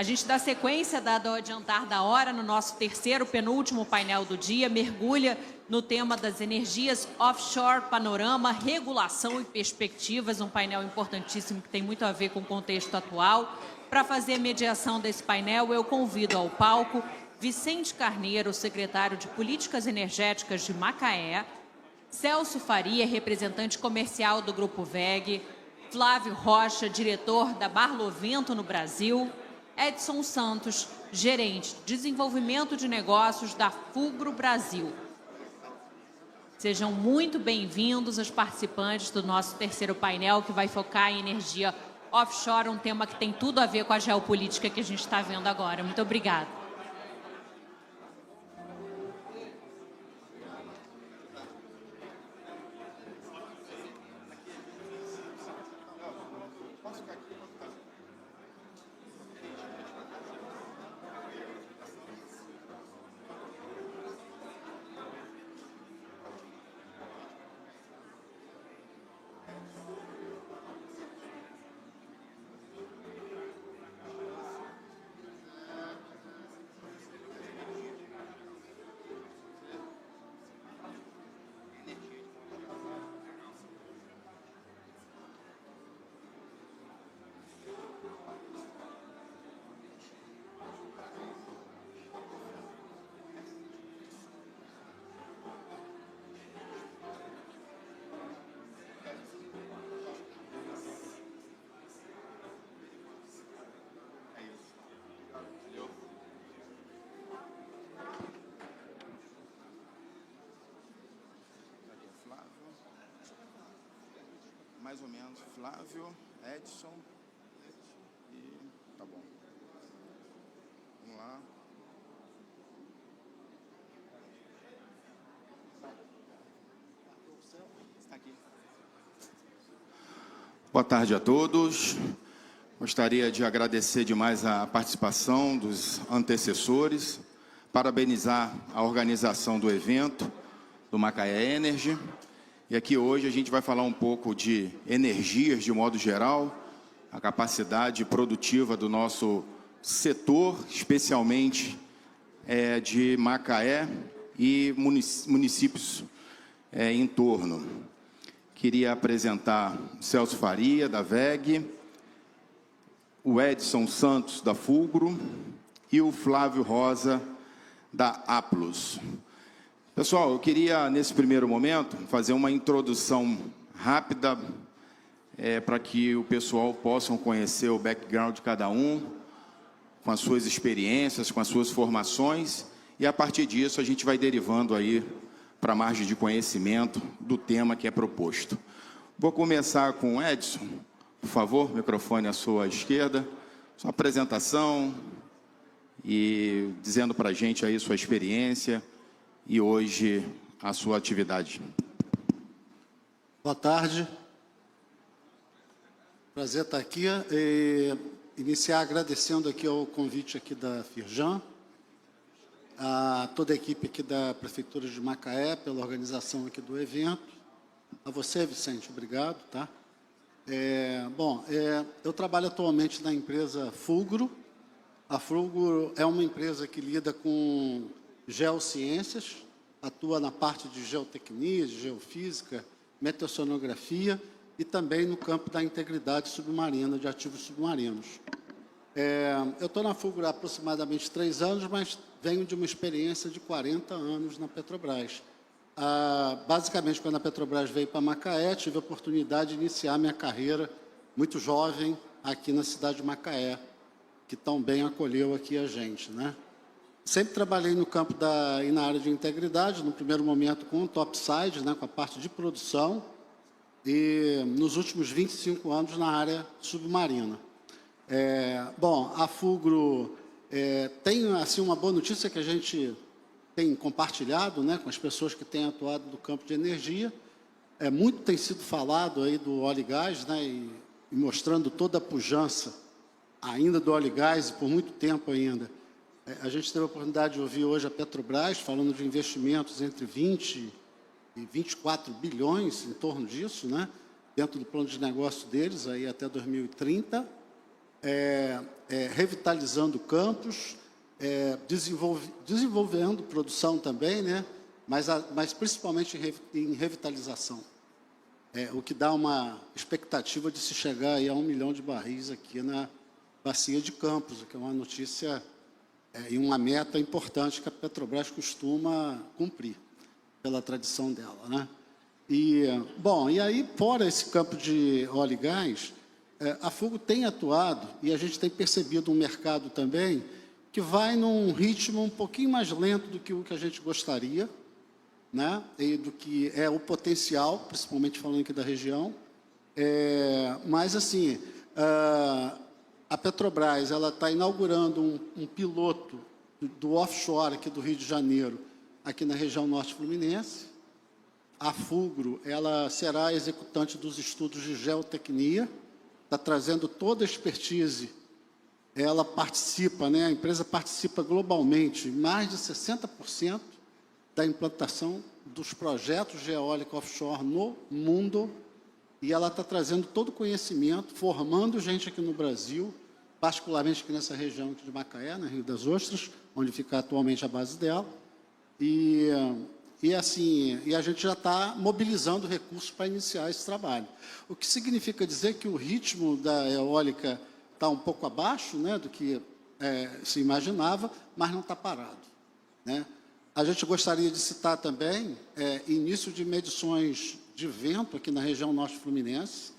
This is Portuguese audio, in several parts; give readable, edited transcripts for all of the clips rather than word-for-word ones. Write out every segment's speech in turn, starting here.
A gente dá sequência, dado ao adiantar da hora, no nosso terceiro, penúltimo painel do dia, mergulha no tema das energias offshore, panorama, regulação e perspectivas, um painel importantíssimo que tem muito a ver com o contexto atual. Para fazer a mediação desse painel, eu convido ao palco Vicente Carneiro, secretário de Políticas Energéticas de Macaé, Celso Faria, representante comercial do Grupo WEG, Flávio Rocha, diretor da Barlovento no Brasil, Edson Santos, gerente de desenvolvimento de negócios da Fugro Brasil. Sejam muito bem-vindos os participantes do nosso terceiro painel, que vai focar em energia offshore, um tema que tem tudo a ver com a geopolítica que a gente está vendo agora. Muito obrigada. Mais ou menos, Flávio, Edson e tá bom. Vamos lá. Está aqui. Boa tarde a todos. Gostaria de agradecer demais a participação dos antecessores, parabenizar a organização do evento do Macaé Energy. E aqui hoje a gente vai falar um pouco de energias de modo geral, a capacidade produtiva do nosso setor, especialmente de Macaé e municípios em torno. Queria apresentar o Celso Faria, da WEG, o Edson Santos, da Fugro, e o Flávio Rosa, da Aplus. Pessoal, eu queria, nesse primeiro momento, fazer uma introdução rápida para que o pessoal possa conhecer o background de cada um, com as suas experiências, com as suas formações, e a partir disso a gente vai derivando aí para a margem de conhecimento do tema que é proposto. Vou começar com o Edson. Por favor, microfone à sua esquerda. Sua apresentação e dizendo para a gente aí sua experiência e hoje a sua atividade. Boa tarde. Prazer estar aqui. Iniciar agradecendo aqui ao convite aqui da Firjan, a toda a equipe aqui da Prefeitura de Macaé pela organização aqui do evento. A você, Vicente, obrigado, tá? Eu trabalho atualmente na empresa Fugro. A Fugro é uma empresa que lida com geociências, atua na parte de geotecnia, de geofísica, meteorografia e também no campo da integridade submarina, de ativos submarinos. Eu estou na Fugro há aproximadamente 3 anos, mas venho de uma experiência de 40 anos na Petrobras. Basicamente, quando a Petrobras veio para Macaé, tive a oportunidade de iniciar minha carreira muito jovem aqui na cidade de Macaé, que tão bem acolheu aqui a gente, né? Sempre trabalhei no campo e na área de integridade, no primeiro momento com o topside, né, com a parte de produção, e nos últimos 25 anos na área submarina. A Fugro tem assim, uma boa notícia que a gente tem compartilhado, né, com as pessoas que têm atuado no campo de energia. Muito tem sido falado aí do óleo e gás, né, e mostrando toda a pujança ainda do óleo e gás, e por muito tempo ainda. A gente teve a oportunidade de ouvir hoje a Petrobras falando de investimentos entre 20 e 24 bilhões, em torno disso, né? Dentro do plano de negócio deles, aí até 2030. revitalizando campos, desenvolvendo produção também, né? Mas principalmente em revitalização. O que dá uma expectativa de se chegar aí a 1 milhão de barris aqui na Bacia de Campos, o que é uma notícia e uma meta importante que a Petrobras costuma cumprir, pela tradição dela, né? E aí, fora esse campo de óleo e gás, a Fugro tem atuado, e a gente tem percebido um mercado também que vai num ritmo um pouquinho mais lento do que o que a gente gostaria, né? E do que é o potencial, principalmente falando aqui da região. Mas, assim, a Petrobras está inaugurando um piloto do offshore aqui do Rio de Janeiro, aqui na região norte fluminense. A Fugro ela será executante dos estudos de geotecnia, está trazendo toda a expertise. Ela participa, né? A empresa participa globalmente, mais de 60% da implantação dos projetos de eólica offshore no mundo, e ela está trazendo todo o conhecimento, formando gente aqui no Brasil, particularmente aqui nessa região aqui de Macaé, na Rio das Ostras, onde fica atualmente a base dela, e a gente já está mobilizando recursos para iniciar esse trabalho. O que significa dizer que o ritmo da eólica está um pouco abaixo, né, do que se imaginava, mas não está parado, né? A gente gostaria de citar também início de medições de vento aqui na região norte fluminense.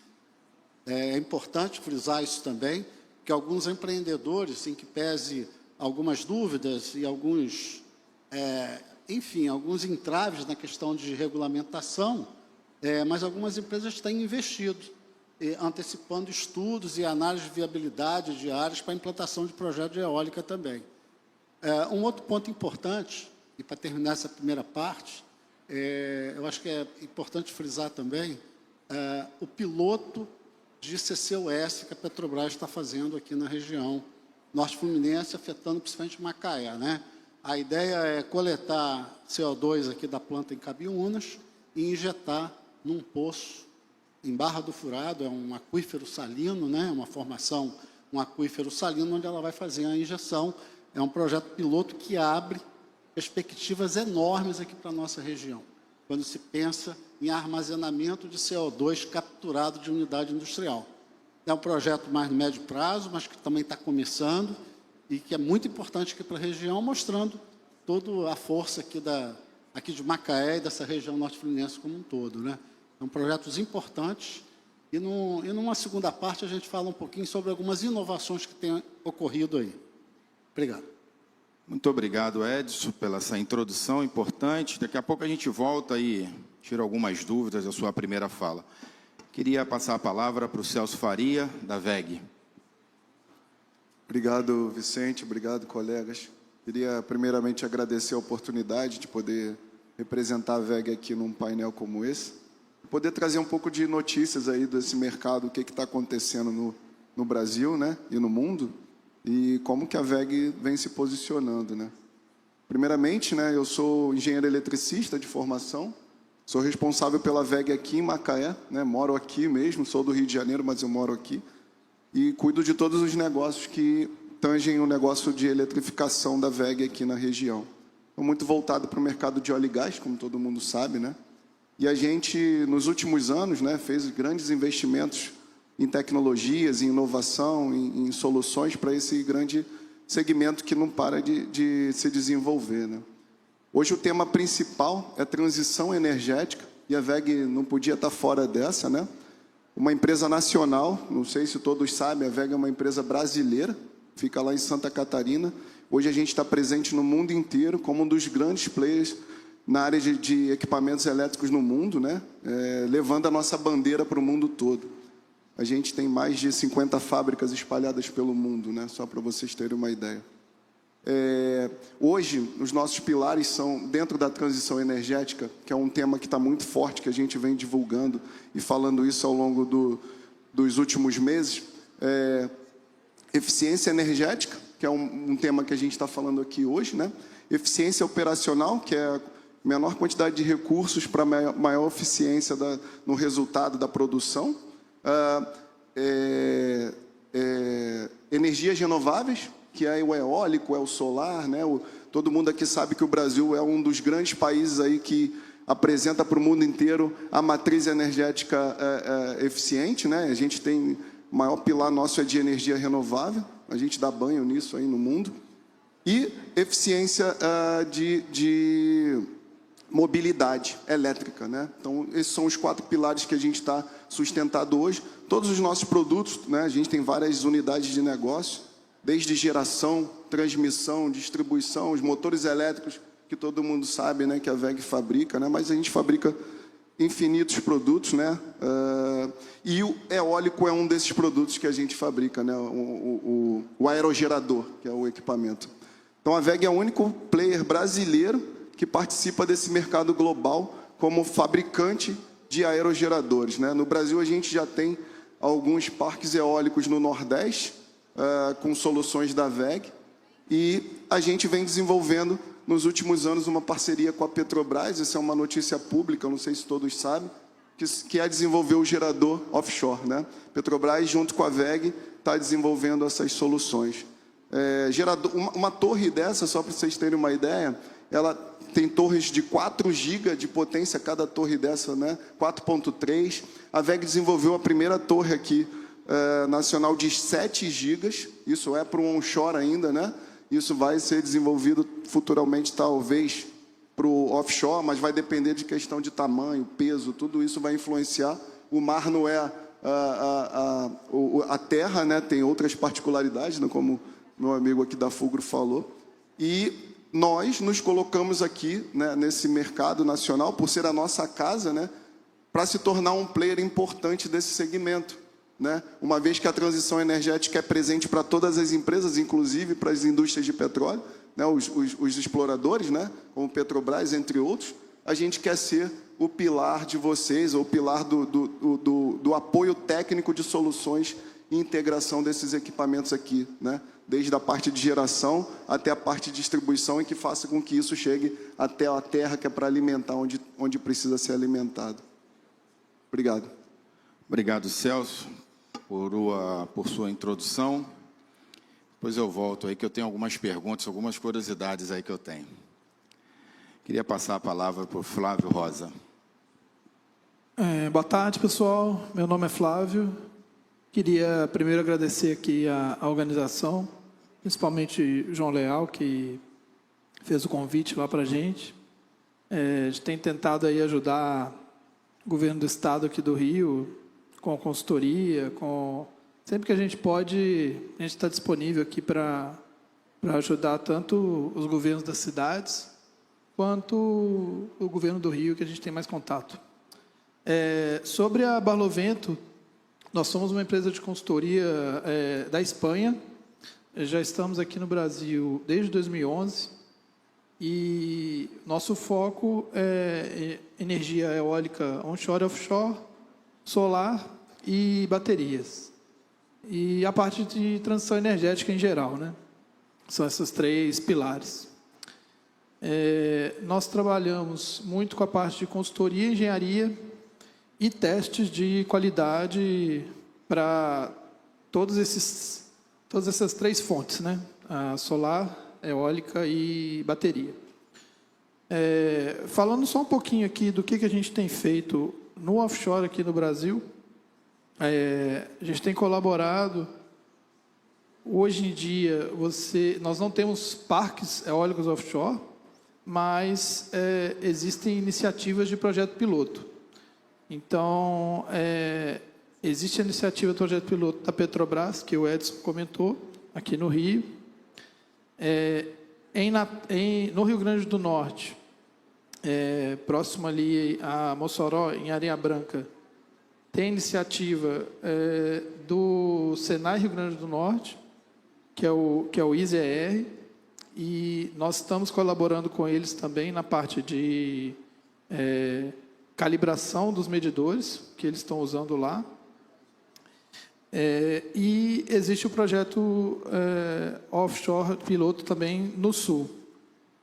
É importante frisar isso também, que alguns empreendedores, em que pese algumas dúvidas e alguns entraves na questão de regulamentação, mas algumas empresas têm investido, antecipando estudos e análise de viabilidade de áreas para a implantação de projetos de eólica também. Um outro ponto importante, e para terminar essa primeira parte, eu acho que é importante frisar também o piloto de CCUS que a Petrobras está fazendo aqui na região norte fluminense, afetando principalmente Macaé, né? A ideia é coletar CO2 aqui da planta em Cabiúnas e injetar num poço em Barra do Furado, é um aquífero salino, né? Uma formação, um aquífero salino, onde ela vai fazer a injeção. É um projeto piloto que abre perspectivas enormes aqui para a nossa região, quando se pensa em armazenamento de CO2 capturado de unidade industrial. É um projeto mais no médio prazo, mas que também está começando e que é muito importante aqui para a região, mostrando toda a força aqui de Macaé e dessa região norte fluminense como um todo, né? São projetos importantes e numa segunda parte a gente fala um pouquinho sobre algumas inovações que têm ocorrido aí. Obrigado. Muito obrigado, Edson, pela essa introdução importante. Daqui a pouco a gente volta e tira algumas dúvidas da sua primeira fala. Queria passar a palavra para o Celso Faria, da VEG. Obrigado, Vicente. Obrigado, colegas. Queria, primeiramente, agradecer a oportunidade de poder representar a VEG aqui num painel como esse. Poder trazer um pouco de notícias aí desse mercado, o que está acontecendo no Brasil, né, e no mundo, e como que a VEG vem se posicionando, né? Primeiramente, né, eu sou engenheiro eletricista de formação, sou responsável pela VEG aqui em Macaé, né, moro aqui mesmo, sou do Rio de Janeiro, mas eu moro aqui, e cuido de todos os negócios que tangem o negócio de eletrificação da VEG aqui na região. Estou muito voltado para o mercado de óleo e gás, como todo mundo sabe, né? E a gente, nos últimos anos, né, fez grandes investimentos em tecnologias, em inovação, em soluções para esse grande segmento que não para de se desenvolver, né? Hoje o tema principal é transição energética, e a VEG não podia estar fora dessa, né? Uma empresa nacional, não sei se todos sabem, a VEG é uma empresa brasileira, fica lá em Santa Catarina. Hoje a gente está presente no mundo inteiro como um dos grandes players na área de equipamentos elétricos no mundo, né? Levando a nossa bandeira para o mundo todo. A gente tem mais de 50 fábricas espalhadas pelo mundo, né? Só para vocês terem uma ideia. Hoje, os nossos pilares são, dentro da transição energética, que é um tema que está muito forte, que a gente vem divulgando e falando isso ao longo dos últimos meses, eficiência energética, que é um tema que a gente está falando aqui hoje, né? Eficiência operacional, que é a menor quantidade de recursos para maior eficiência no resultado da produção. energias renováveis, que é o eólico, é o solar, né? Todo mundo aqui sabe que o Brasil é um dos grandes países aí que apresenta para o mundo inteiro a matriz energética eficiente, né? A gente tem, o maior pilar nosso é de energia renovável, a gente dá banho nisso aí no mundo. E eficiência de mobilidade elétrica, né? Então, esses são os 4 pilares que a gente está sustentado hoje. Todos os nossos produtos, né? A gente tem várias unidades de negócio, desde geração, transmissão, distribuição, os motores elétricos, que todo mundo sabe, né, que a WEG fabrica, né? Mas a gente fabrica infinitos produtos, né? E o eólico é um desses produtos que a gente fabrica, né? O aerogerador, que é o equipamento. Então, a WEG é o único player brasileiro que participa desse mercado global como fabricante de aerogeradores, né? No Brasil, a gente já tem alguns parques eólicos no Nordeste, com soluções da WEG, e a gente vem desenvolvendo, nos últimos anos, uma parceria com a Petrobras, essa é uma notícia pública, não sei se todos sabem, que é desenvolver o gerador offshore, né? Petrobras, junto com a WEG, está desenvolvendo essas soluções. Uma torre dessa, só para vocês terem uma ideia, ela tem torres de 4 GB de potência, cada torre dessa, né? 4.3. A WEG desenvolveu a primeira torre aqui, nacional, de 7 GB. Isso é para um onshore ainda, né? Isso vai ser desenvolvido futuramente, talvez, para o offshore, mas vai depender de questão de tamanho, peso, tudo isso vai influenciar. O mar não é a terra, né? Tem outras particularidades, né? Como meu amigo aqui da Fulgro falou. E nós nos colocamos aqui, né, nesse mercado nacional, por ser a nossa casa, né, para se tornar um player importante desse segmento, né? Uma vez que a transição energética é presente para todas as empresas, inclusive para as indústrias de petróleo, né, os exploradores, né, como Petrobras, entre outros, a gente quer ser o pilar de vocês, ou o pilar do apoio técnico de soluções e integração desses equipamentos aqui, né? Desde a parte de geração até a parte de distribuição, e que faça com que isso chegue até a terra, que é para alimentar onde precisa ser alimentado. Obrigado. Obrigado, Celso, por sua introdução. Depois eu volto aí, que eu tenho algumas perguntas, algumas curiosidades aí que eu tenho. Queria passar a palavra para o Flávio Rosa. Boa tarde, pessoal. Meu nome é Flávio. Queria primeiro agradecer aqui a organização, principalmente o João Leal, que fez o convite lá para a gente. A gente tem tentado aí ajudar o governo do estado aqui do Rio, com consultoria, sempre que a gente pode, a gente está disponível aqui para ajudar tanto os governos das cidades, quanto o governo do Rio, que a gente tem mais contato. Sobre a Barlovento, nós somos uma empresa de consultoria da Espanha. Já estamos aqui no Brasil desde 2011 e nosso foco é energia eólica onshore, offshore, solar e baterias. E a parte de transição energética em geral, né? São esses 3 pilares. Nós trabalhamos muito com a parte de consultoria, engenharia e testes de qualidade para todas essas 3 fontes, né? A solar, eólica e bateria. Falando só um pouquinho aqui do que a gente tem feito no offshore aqui no Brasil, a gente tem colaborado. Hoje em dia, nós não temos parques eólicos offshore, mas existem iniciativas de projeto piloto. Então, existe a iniciativa do projeto piloto da Petrobras, que o Edson comentou, aqui no Rio. No Rio Grande do Norte, próximo ali a Mossoró, em Areia Branca, tem a iniciativa do Senai Rio Grande do Norte, que é o IZR, e nós estamos colaborando com eles também na parte de calibração dos medidores que eles estão usando lá. E existe o projeto offshore piloto também no Sul,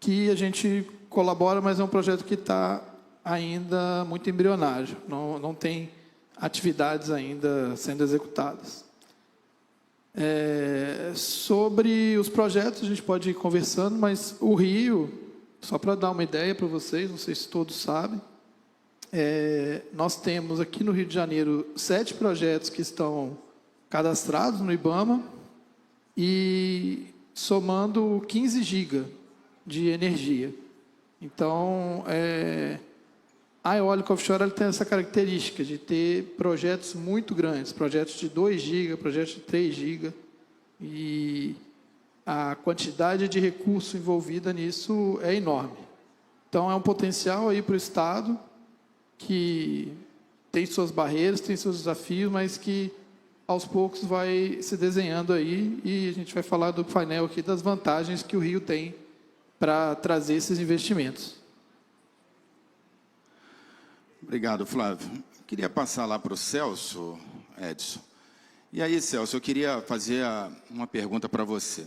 que a gente colabora, mas é um projeto que está ainda muito embrionário, não tem atividades ainda sendo executadas. Sobre os projetos, a gente pode ir conversando, mas o Rio, só para dar uma ideia para vocês, não sei se todos sabem, nós temos aqui no Rio de Janeiro 7 projetos que estão cadastrados no IBAMA e somando 15 GB de energia. Então, a eólica offshore ela tem essa característica de ter projetos muito grandes, projetos de 2 GB, projetos de 3 GB, e a quantidade de recurso envolvida nisso é enorme. Então, é um potencial aí para o Estado que tem suas barreiras, tem seus desafios, mas que aos poucos vai se desenhando aí, e a gente vai falar do painel aqui das vantagens que o Rio tem para trazer esses investimentos. Obrigado, Flávio. Queria passar lá para o Celso, Edson. E aí, Celso, eu queria fazer uma pergunta para você.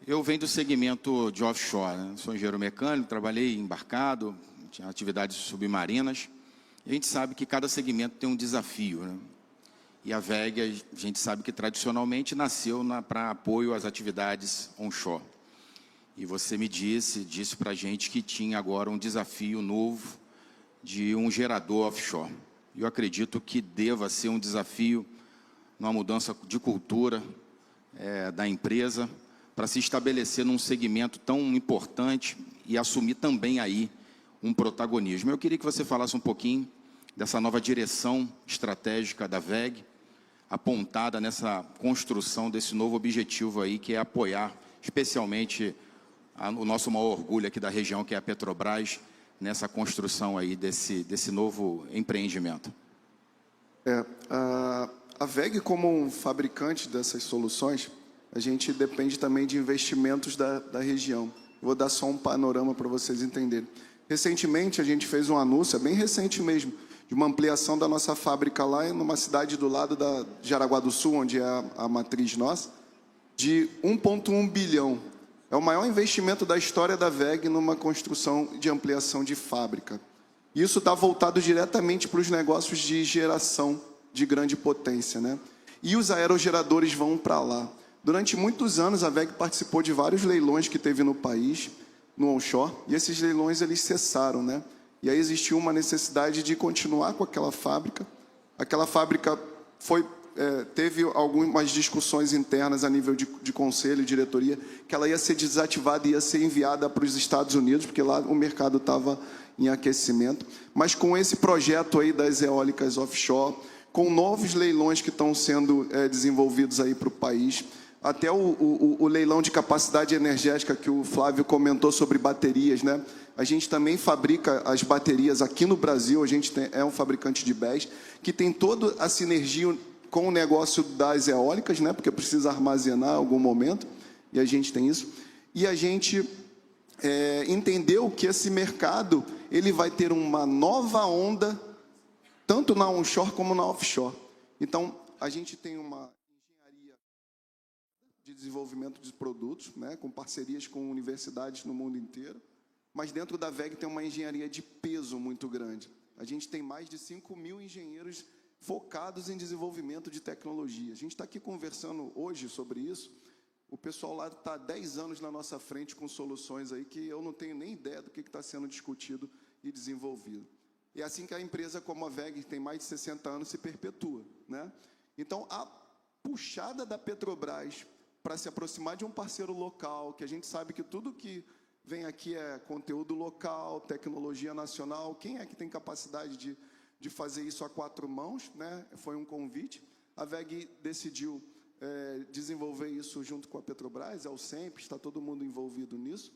Eu venho do segmento de offshore, né? Sou engenheiro mecânico, trabalhei embarcado, tinha atividades submarinas. E a gente sabe que cada segmento tem um desafio, né? E a VEG, a gente sabe que tradicionalmente nasceu para apoio às atividades onshore. E você me disse para a gente que tinha agora um desafio novo de um gerador offshore. Eu acredito que deva ser um desafio numa mudança de cultura da empresa para se estabelecer num segmento tão importante e assumir também aí um protagonismo. Eu queria que você falasse um pouquinho dessa nova direção estratégica da VEG, apontada nessa construção desse novo objetivo aí, que é apoiar especialmente o nosso maior orgulho aqui da região, que é a Petrobras, nessa construção aí desse novo empreendimento. A VEG, como um fabricante dessas soluções, a gente depende também de investimentos da região. Vou dar só um panorama para vocês entenderem. Recentemente, a gente fez um anúncio, é bem recente mesmo, de uma ampliação da nossa fábrica lá numa cidade do lado de Jaraguá do Sul, onde é a matriz nossa, de 1,1 bilhão. É o maior investimento da história da VEG numa construção de ampliação de fábrica. Isso está voltado diretamente para os negócios de geração de grande potência, né? E os aerogeradores vão para lá. Durante muitos anos, a VEG participou de vários leilões que teve no país, no onshore, e esses leilões eles cessaram, né? E aí existiu uma necessidade de continuar com aquela fábrica. Aquela fábrica teve algumas discussões internas a nível de conselho e diretoria, que ela ia ser desativada e ia ser enviada para os Estados Unidos, porque lá o mercado estava em aquecimento. Mas com esse projeto aí das eólicas offshore, com novos leilões que estão sendo desenvolvidos aí para o país, até o leilão de capacidade energética que o Flávio comentou sobre baterias, né? A gente também fabrica as baterias aqui no Brasil, a gente é um fabricante de BES, que tem toda a sinergia com o negócio das eólicas, né? Porque precisa armazenar em algum momento, e a gente tem isso. E a gente entendeu que esse mercado ele vai ter uma nova onda, tanto na onshore como na offshore. Então, a gente tem uma engenharia de desenvolvimento de produtos, né? Com parcerias com universidades no mundo inteiro. Mas dentro da VEG tem uma engenharia de peso muito grande. A gente tem mais de 5.000 engenheiros focados em desenvolvimento de tecnologia. A gente está aqui conversando hoje sobre isso. O pessoal lá está há 10 anos na nossa frente com soluções aí que eu não tenho nem ideia do que está sendo discutido e desenvolvido. É assim que a empresa como a VEG, que tem mais de 60 anos, se perpetua, né? Então, a puxada da Petrobras para se aproximar de um parceiro local, que a gente sabe que tudo que vem aqui é conteúdo local, tecnologia nacional. Quem é que tem capacidade de fazer isso a 4 mãos, né? Foi um convite. A VEG decidiu desenvolver isso junto com a Petrobras, é o SEMP, está todo mundo envolvido nisso.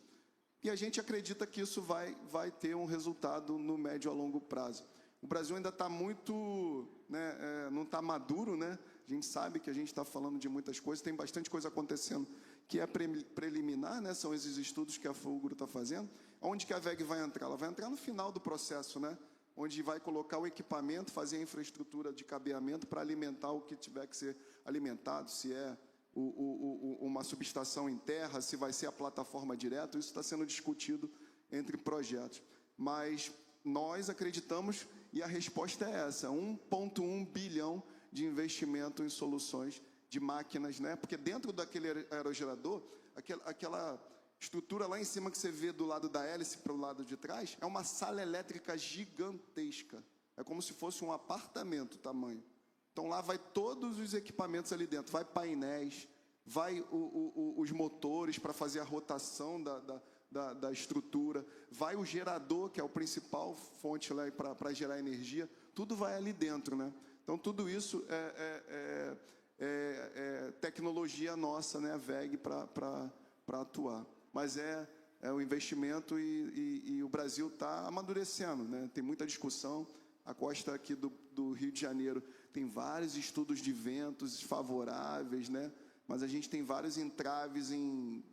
E a gente acredita que isso vai ter um resultado no médio a longo prazo. O Brasil ainda está muito, né, não está maduro, né? A gente sabe que a gente está falando de muitas coisas, tem bastante coisa acontecendo que é preliminar, né? São esses estudos que a Fulgro está fazendo. Onde que a VEG vai entrar? Ela vai entrar no final do processo, né? Onde vai colocar o equipamento, fazer a infraestrutura de cabeamento para alimentar o que tiver que ser alimentado, se é uma subestação em terra, se vai ser a plataforma direto, isso está sendo discutido entre projetos. Mas nós acreditamos, e a resposta é essa, 1,1 bilhão de investimento em soluções de máquinas, né? Porque dentro daquele aerogerador, aquela estrutura lá em cima que você vê do lado da hélice para o lado de trás, é uma sala elétrica gigantesca. É como se fosse um apartamento tamanho. Então lá vai todos os equipamentos ali dentro, vai painéis, vai os motores para fazer a rotação da estrutura, vai o gerador, que é o principal fonte lá para gerar energia, tudo vai ali dentro, né? Então tudo isso é tecnologia nossa, né, a WEG, para atuar. Mas é o investimento e o Brasil está amadurecendo, né? Tem muita discussão. A costa aqui do Rio de Janeiro tem vários estudos de ventos favoráveis, né? Mas a gente tem vários entraves em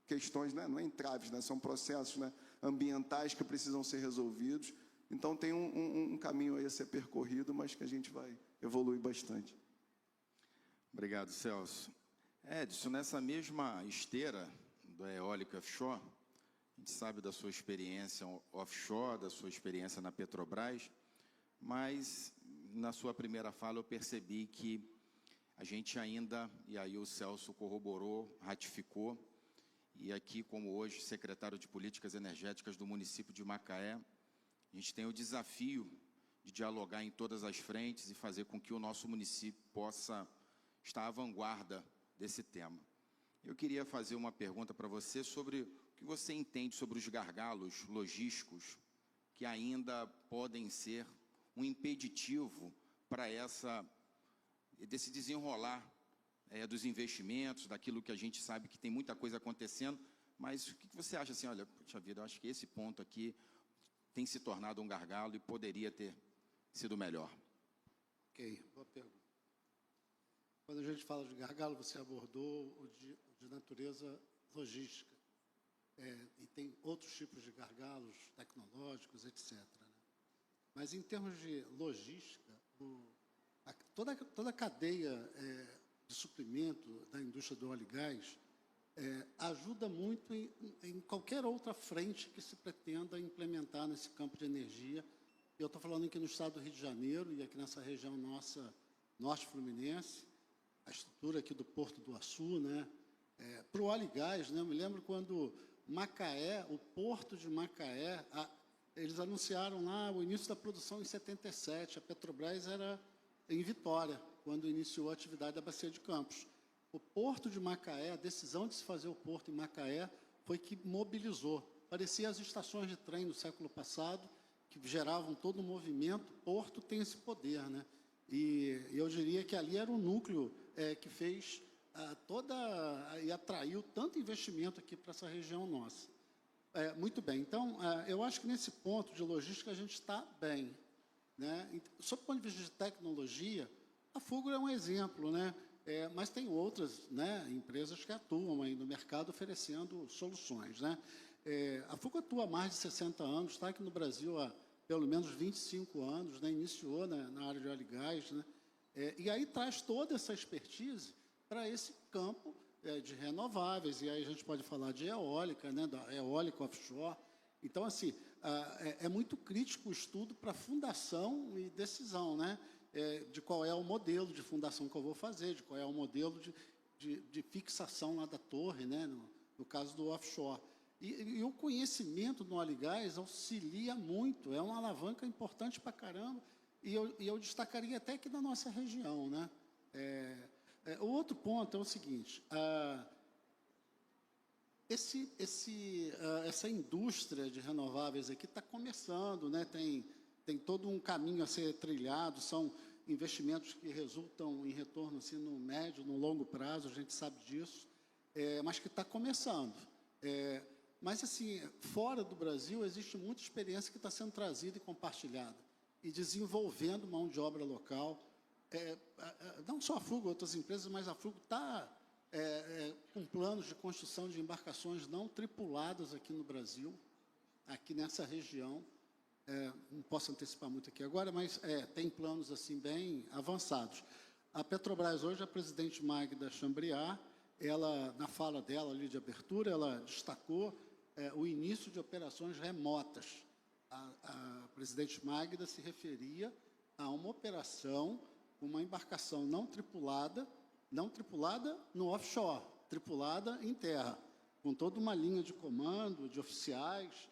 questões, né? Não é entraves, né? São processos, né, ambientais que precisam ser resolvidos. Então tem um caminho aí a ser percorrido, mas que a gente vai evoluir bastante. Obrigado, Celso. Edson, nessa mesma esteira do eólico offshore, a gente sabe da sua experiência offshore, da sua experiência na Petrobras, mas na sua primeira fala eu percebi que a gente ainda, e aí o Celso corroborou, ratificou, e aqui como hoje secretário de Políticas Energéticas do município de Macaé, a gente tem o desafio de dialogar em todas as frentes e fazer com que o nosso município possa estar à vanguarda desse tema. Eu queria fazer uma pergunta para você sobre o que você entende sobre os gargalos logísticos que ainda podem ser um impeditivo para desse desenrolar dos investimentos, daquilo que a gente sabe que tem muita coisa acontecendo, mas o que você acha assim, olha, puxa vida, eu acho que esse ponto aqui tem se tornado um gargalo e poderia ter sido melhor. Ok, boa pergunta. Quando a gente fala de gargalo, você abordou o de natureza logística. E tem outros tipos de gargalos tecnológicos, etc., né? Mas, em termos de logística, toda a cadeia de suprimento da indústria do óleo e gás ajuda muito em qualquer outra frente que se pretenda implementar nesse campo de energia. Eu estou falando aqui no estado do Rio de Janeiro e aqui nessa região nossa, norte fluminense, a estrutura aqui do Porto do Açu, né? Para o óleo e gás, né? Eu me lembro quando Macaé, o Porto de Macaé, eles anunciaram lá o início da produção em 77. A Petrobras era em Vitória, quando iniciou a atividade da Bacia de Campos. O Porto de Macaé, a decisão de se fazer o porto em Macaé foi que mobilizou. Parecia as estações de trem do século passado, que geravam todo o movimento. O porto tem esse poder, né? E eu diria que ali era o núcleo que fez e atraiu tanto investimento aqui para essa região nossa. Muito bem. Então, eu acho que nesse ponto de logística a gente está bem, né? Sob o ponto de vista de tecnologia, a Fugro é um exemplo, né? Mas tem outras, né, empresas que atuam aí no mercado oferecendo soluções, né? A Fugro atua há mais de 60 anos, está aqui no Brasil há pelo menos 25 anos, né? Iniciou na área de óleo e gás, né? E aí traz toda essa expertise para esse campo de renováveis, e aí a gente pode falar de eólica, né, da eólica offshore. Então, assim, é muito crítico o estudo para fundação e decisão, né, de qual é o modelo de fundação que eu vou fazer, de qual é o modelo de fixação lá da torre, né, no caso do offshore. E o conhecimento no óleo e gás auxilia muito, é uma alavanca importante para caramba, e eu destacaria até aqui na nossa região, né. O outro ponto é o seguinte: essa indústria de renováveis aqui está começando, né? Tem todo um caminho a ser trilhado, são investimentos que resultam em retorno assim, no médio, no longo prazo, a gente sabe disso, mas que está começando. Mas, assim, fora do Brasil, existe muita experiência que está sendo trazida e compartilhada, e desenvolvendo mão de obra local. Não só a Fugro, outras empresas, mas a Fugro está com planos de construção de embarcações não tripuladas aqui no Brasil, aqui nessa região. Não posso antecipar muito aqui agora, mas tem planos assim bem avançados. A Petrobras hoje, a presidente Magda Chambriard, ela, na fala dela ali de abertura, ela destacou o início de operações remotas. A presidente Magda se referia a uma operação, uma embarcação não tripulada, não tripulada no offshore, tripulada em terra, com toda uma linha de comando, de oficiais,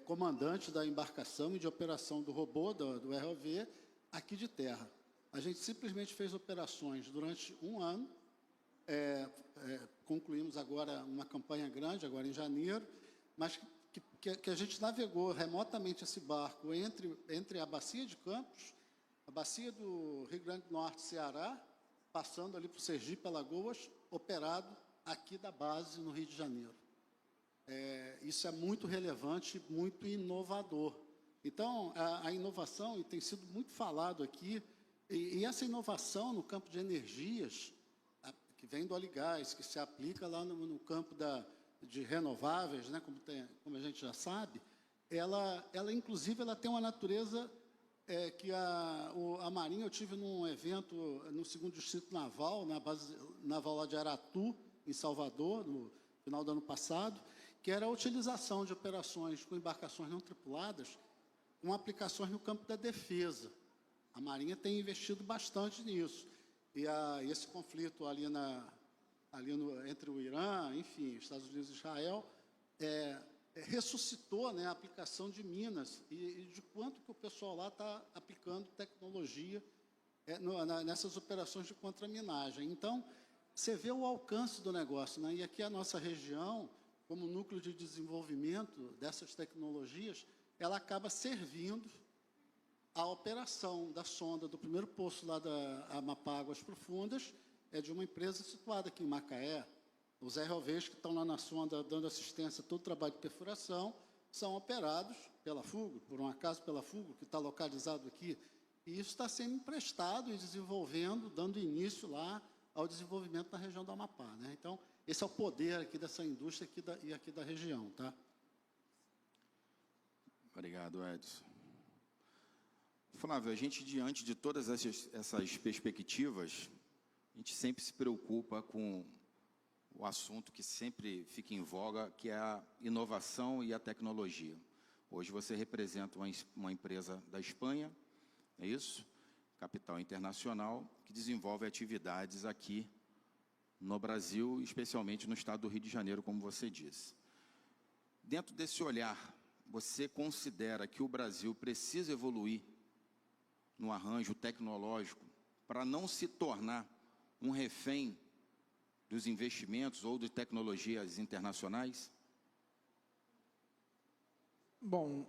comandante da embarcação e de operação do robô, do ROV, aqui de terra. A gente simplesmente fez operações durante um ano, concluímos agora uma campanha grande, agora em janeiro, mas que a gente navegou remotamente esse barco entre a Bacia de Campos, a Bacia do Rio Grande do Norte, Ceará, passando ali para o Sergipe, Alagoas, operado aqui da base no Rio de Janeiro. Isso é muito relevante, muito inovador. Então, a inovação, e tem sido muito falado aqui, e essa inovação no campo de energias, que vem do óleo e gás, que se aplica lá no campo de renováveis, né, como a gente já sabe, ela inclusive, ela tem uma natureza que a Marinha, eu tive num evento no 2º Distrito Naval, na base naval lá de Aratu, em Salvador, no final do ano passado, que era a utilização de operações com embarcações não tripuladas, com aplicações no campo da defesa. A Marinha tem investido bastante nisso. E esse conflito ali entre o Irã, enfim, Estados Unidos e Israel, ressuscitou, né, a aplicação de minas e de quanto que o pessoal lá está aplicando tecnologia nessas operações de contraminagem. Então, você vê o alcance do negócio, né? E aqui a nossa região, como núcleo de desenvolvimento dessas tecnologias, ela acaba servindo a operação da sonda do primeiro poço lá da Amapá Águas Profundas, de uma empresa situada aqui em Macaé. Os ROVs que estão lá na sonda dando assistência a todo o trabalho de perfuração são operados pela Fugro, por um acaso pela Fugro, que está localizado aqui. E isso está sendo emprestado e desenvolvendo, dando início lá ao desenvolvimento na região do Amapá, né? Então, esse é o poder aqui dessa indústria aqui da região, tá? Obrigado, Edson. Flávio, a gente, diante de todas essas perspectivas, a gente sempre se preocupa com o assunto que sempre fica em voga, que é a inovação e a tecnologia. Hoje você representa uma empresa da Espanha, é isso? Capital internacional, que desenvolve atividades aqui no Brasil, especialmente no estado do Rio de Janeiro, como você disse. Dentro desse olhar, você considera que o Brasil precisa evoluir no arranjo tecnológico para não se tornar um refém dos investimentos ou de tecnologias internacionais? Bom,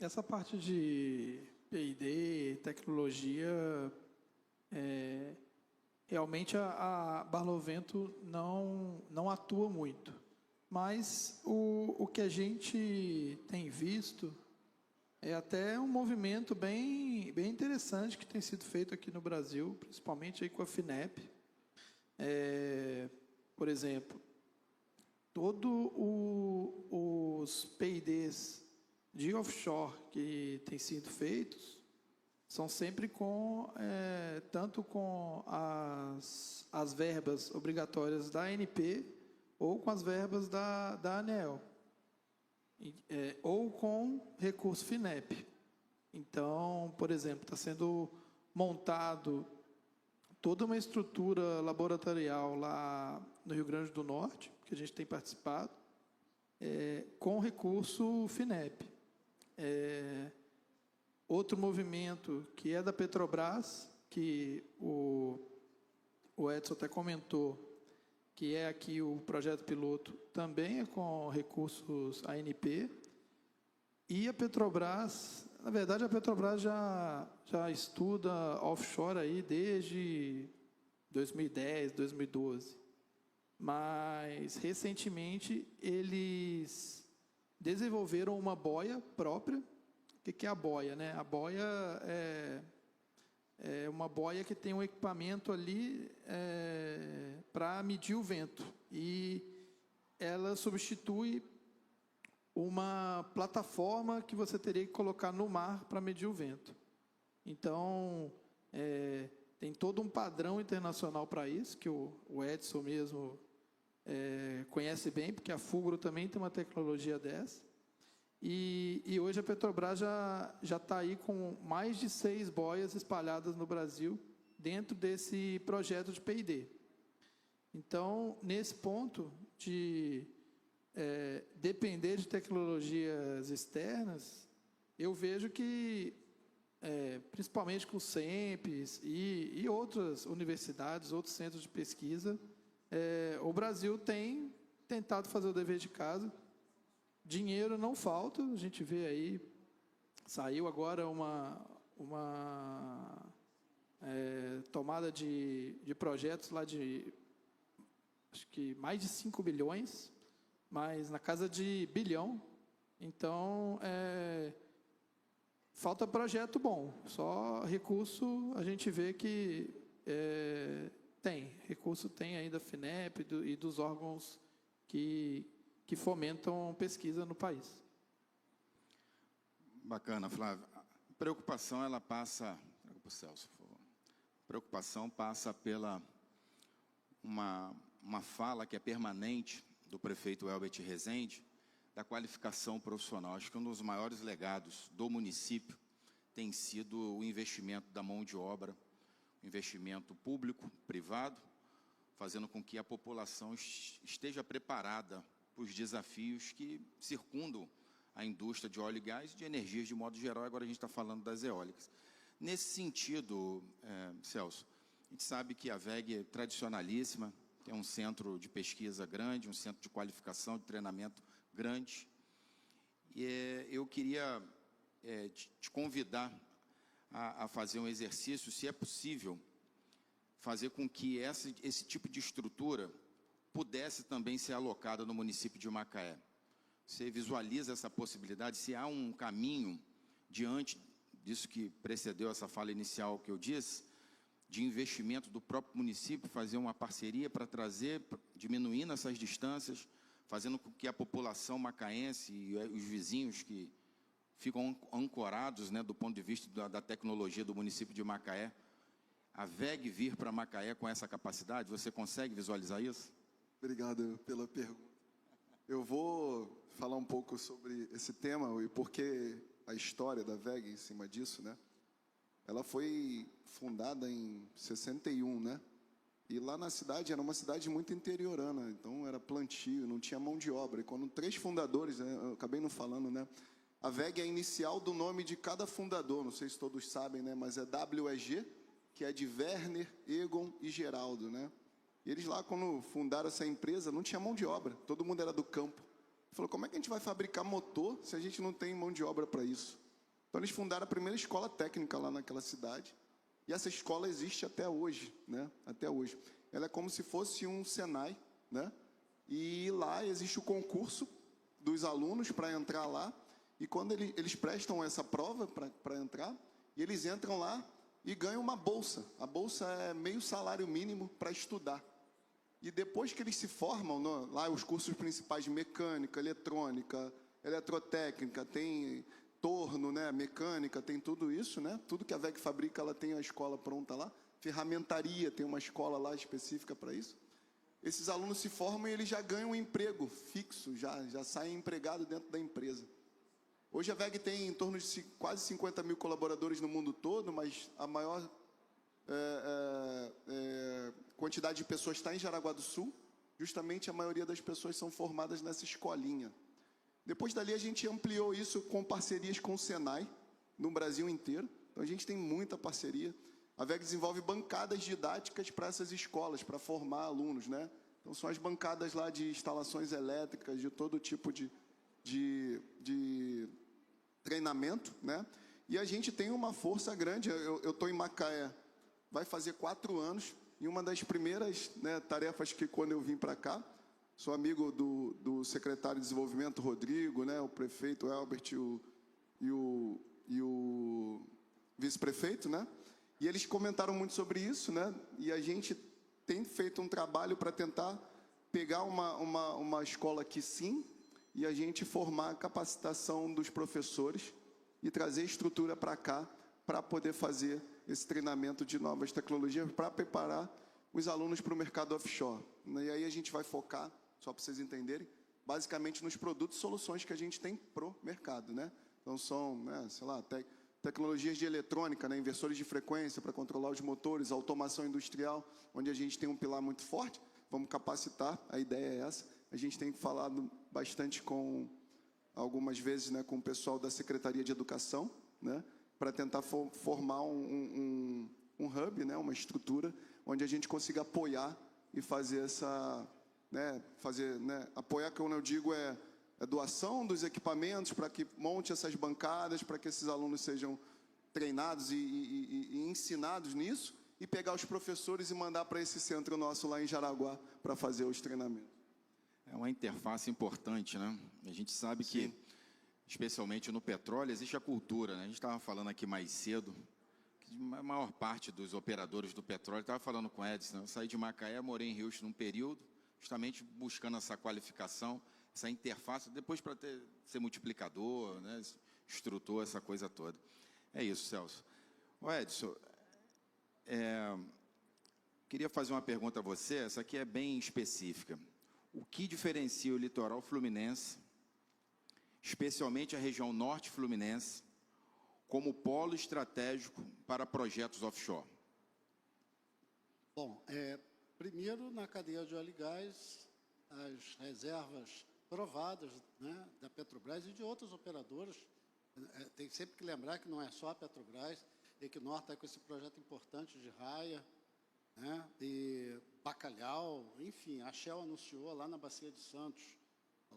essa parte de P&D, tecnologia, realmente a Barlovento não atua muito. Mas o que a gente tem visto é até um movimento bem interessante que tem sido feito aqui no Brasil, principalmente aí com a FINEP. Por exemplo, todos os P&Ds de offshore que têm sido feitos são sempre tanto com as verbas obrigatórias da ANP ou com as verbas da ANEEL, ou com recurso FINEP. Então, por exemplo, está sendo montado toda uma estrutura laboratorial lá no Rio Grande do Norte, que a gente tem participado, com recurso FINEP. Outro movimento que é da Petrobras, que o Edson até comentou, que é aqui o projeto piloto, também é com recursos ANP. E a Petrobras, na verdade, a Petrobras já estuda offshore aí desde 2010, 2012. Mas, recentemente, eles desenvolveram uma boia própria. O que é a boia, né? A boia é uma boia que tem um equipamento ali para medir o vento. E ela substitui uma plataforma que você teria que colocar no mar para medir o vento. Então, tem todo um padrão internacional para isso, que o Edson mesmo conhece bem, porque a Fugro também tem uma tecnologia dessa. E hoje a Petrobras já está aí com mais de 6 boias espalhadas no Brasil dentro desse projeto de P&D. Então, nesse ponto de depender de tecnologias externas, eu vejo que, principalmente com o CEMPES e outras universidades, outros centros de pesquisa, o Brasil tem tentado fazer o dever de casa. Dinheiro não falta, a gente vê aí, saiu agora uma tomada de projetos lá de, acho que mais de 5 bilhões, mas na casa de bilhão. Então, falta projeto bom, só recurso a gente vê que recurso tem aí da FINEP e dos órgãos que fomentam pesquisa no país. Bacana, Flávio. A preocupação, ela passa... Traga para o Celso, por favor. A preocupação passa pela uma fala que é permanente do prefeito Elbert Rezende, da qualificação profissional. Acho que um dos maiores legados do município tem sido o investimento da mão de obra, o investimento público, privado, fazendo com que a população esteja preparada para os desafios que circundam a indústria de óleo e gás e de energias de modo geral. Agora a gente está falando das eólicas. Nesse sentido, Celso, a gente sabe que a VEG é tradicionalíssima, tem um centro de pesquisa grande, um centro de qualificação, de treinamento grande. E eu queria te convidar a fazer um exercício, se é possível, fazer com que esse tipo de estrutura pudesse também ser alocada no município de Macaé. Você visualiza essa possibilidade? Se há um caminho diante disso que precedeu essa fala inicial que eu disse, de investimento do próprio município, fazer uma parceria para trazer, diminuindo essas distâncias, fazendo com que a população macaense e os vizinhos que ficam ancorados, né, do ponto de vista da tecnologia do município de Macaé, a VEG vir para Macaé com essa capacidade? Você consegue visualizar isso? Obrigado pela pergunta. Eu vou falar um pouco sobre esse tema e porque a história da VEG em cima disso, né? Ela foi fundada em 61, né? E lá na cidade, era uma cidade muito interiorana, então era plantio, não tinha mão de obra. E quando 3 fundadores, né, eu acabei não falando, né? A VEG é a inicial do nome de cada fundador, não sei se todos sabem, né? Mas é WEG, que é de Werner, Egon e Geraldo, né? E eles lá, quando fundaram essa empresa, não tinha mão de obra, todo mundo era do campo. Falou, como é que a gente vai fabricar motor se a gente não tem mão de obra para isso? Então, eles fundaram a primeira escola técnica lá naquela cidade. E essa escola existe até hoje, né? Até hoje. Ela é como se fosse um Senai, né? E lá existe o concurso dos alunos para entrar lá. E quando eles prestam essa prova para entrar, e eles entram lá e ganham uma bolsa. A bolsa é meio salário mínimo para estudar. E depois que eles se formam, lá os cursos principais de mecânica, eletrônica, eletrotécnica, tem torno, né, mecânica, tem tudo isso, né? Tudo que a VEG fabrica, ela tem a escola pronta lá. Ferramentaria, tem uma escola lá específica para isso. Esses alunos se formam e eles já ganham um emprego fixo, já saem empregados dentro da empresa. Hoje a VEG tem em torno de quase 50 mil colaboradores no mundo todo, mas a maior quantidade de pessoas está em Jaraguá do Sul. Justamente a maioria das pessoas são formadas nessa escolinha. Depois dali a gente ampliou isso com parcerias com o Senai, no Brasil inteiro. Então a gente tem muita parceria. A VEG desenvolve bancadas didáticas para essas escolas, para formar alunos, né? Então são as bancadas lá de instalações elétricas, de todo tipo de treinamento, né? E a gente tem uma força grande. Eu estou em Macaé, vai fazer 4 anos, e uma das primeiras, né, tarefas que quando eu vim para cá, sou amigo do secretário de Desenvolvimento, Rodrigo, né, o prefeito Elbert e o vice-prefeito, né? E eles comentaram muito sobre isso, né? E a gente tem feito um trabalho para tentar pegar uma escola aqui, sim, e a gente formar a capacitação dos professores e trazer estrutura para cá para poder fazer esse treinamento de novas tecnologias para preparar os alunos para o mercado offshore. E aí a gente vai focar, só para vocês entenderem, basicamente nos produtos e soluções que a gente tem pro mercado, né? Então são, né, sei lá, tecnologias de eletrônica, né, inversores de frequência para controlar os motores, automação industrial, onde a gente tem um pilar muito forte. Vamos capacitar, a ideia é essa. A gente tem falado bastante algumas vezes, né, com o pessoal da Secretaria de Educação, né, para tentar formar um hub, né, uma estrutura, onde a gente consiga apoiar e fazer essa... apoiar, como eu digo, é doação dos equipamentos para que monte essas bancadas, para que esses alunos sejam treinados e ensinados nisso, e pegar os professores e mandar para esse centro nosso lá em Jaraguá para fazer os treinamentos. É uma interface importante, né? A gente sabe que, especialmente no petróleo, existe a cultura, né? A gente estava falando aqui mais cedo, que a maior parte dos operadores do petróleo, estava falando com o Edson, né? Eu saí de Macaé, morei em Houston num período, justamente buscando essa qualificação, essa interface, depois para ser multiplicador, né? Instrutor, essa coisa toda. É isso, Celso. Ô Edson, queria fazer uma pergunta a você, essa aqui é bem específica. O que diferencia o litoral fluminense, especialmente a região norte fluminense, como polo estratégico para projetos offshore? Bom, primeiro, na cadeia de óleo e gás, as reservas provadas, né, da Petrobras e de outras operadoras. Tem sempre que lembrar que não é só a Petrobras, Equinor está com esse projeto importante de Raia, né, e Bacalhau, enfim, a Shell anunciou lá na Bacia de Santos,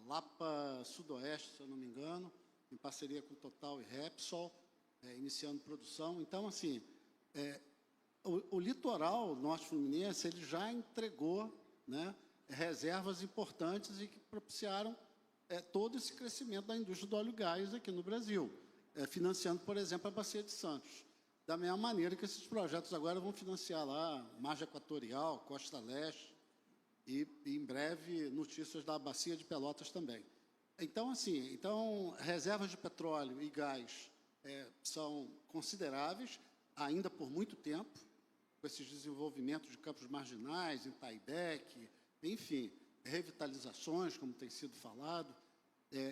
Lapa Sudoeste, se eu não me engano, em parceria com Total e Repsol, iniciando produção. Então, assim, o litoral norte fluminense ele já entregou, né, reservas importantes e que propiciaram todo esse crescimento da indústria do óleo e gás aqui no Brasil, financiando, por exemplo, a Bacia de Santos. Da mesma maneira que esses projetos agora vão financiar lá Margem Equatorial, Costa Leste e em breve notícias da Bacia de Pelotas também. Então, assim, reservas de petróleo e gás são consideráveis, ainda por muito tempo, com esses desenvolvimentos de campos marginais, em Taibeque, enfim, revitalizações, como tem sido falado,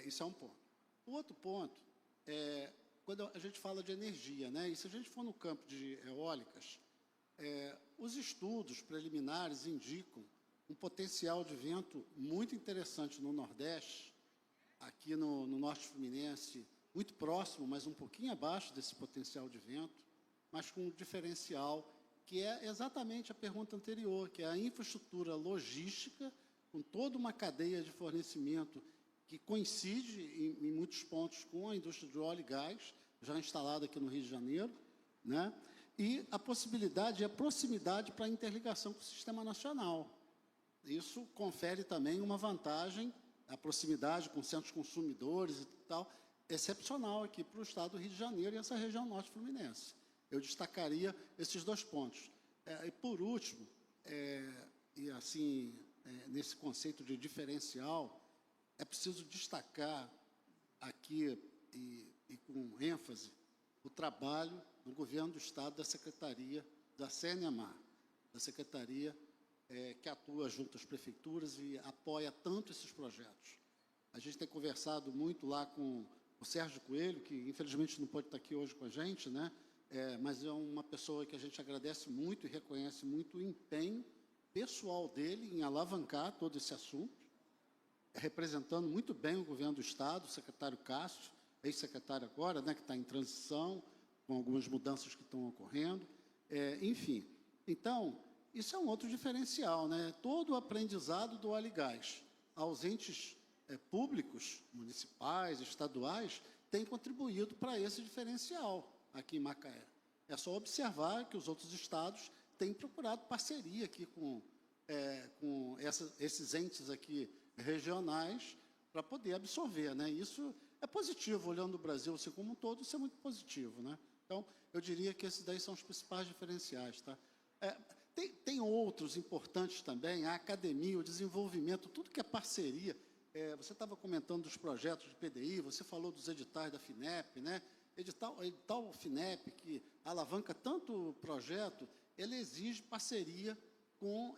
isso é um ponto. O outro ponto é quando a gente fala de energia, né? E se a gente for no campo de eólicas, os estudos preliminares indicam um potencial de vento muito interessante no Nordeste, aqui no Norte Fluminense, muito próximo, mas um pouquinho abaixo desse potencial de vento, mas com um diferencial que é exatamente a pergunta anterior, que é a infraestrutura logística, com toda uma cadeia de fornecimento que coincide em muitos pontos com a indústria de óleo e gás, já instalada aqui no Rio de Janeiro, né? E a possibilidade e a proximidade para a interligação com o sistema nacional. Isso confere também uma vantagem, a proximidade com centros consumidores e tal, excepcional aqui para o estado do Rio de Janeiro e essa região norte fluminense. Eu destacaria esses dois pontos. E, por último, e assim, nesse conceito de diferencial, é preciso destacar aqui, e com ênfase, o trabalho do governo do Estado, da Secretaria, da CNMA, da Secretaria que atua junto às prefeituras e apoia tanto esses projetos. A gente tem conversado muito lá com o Sérgio Coelho, que infelizmente não pode estar aqui hoje com a gente, né? Mas é uma pessoa que a gente agradece muito e reconhece muito o empenho pessoal dele em alavancar todo esse assunto, representando muito bem o governo do Estado, o secretário Cássio, ex-secretário agora, né, que está em transição, com algumas mudanças que estão ocorrendo. Enfim, então, isso é um outro diferencial, né? Todo o aprendizado do óleo e gás aos entes públicos, municipais, estaduais, tem contribuído para esse diferencial aqui em Macaé. É só observar que os outros estados têm procurado parceria aqui com esses entes aqui regionais para poder absorver, né? Isso é positivo, olhando o Brasil assim como um todo, isso é muito positivo, né? Então, eu diria que esses daí são os principais diferenciais, tá? Tem outros importantes também, a academia, o desenvolvimento, tudo que é parceria. Você estava comentando dos projetos de PDI, você falou dos editais da FINEP, né? Edital FINEP, que alavanca tanto o projeto, ele exige parceria com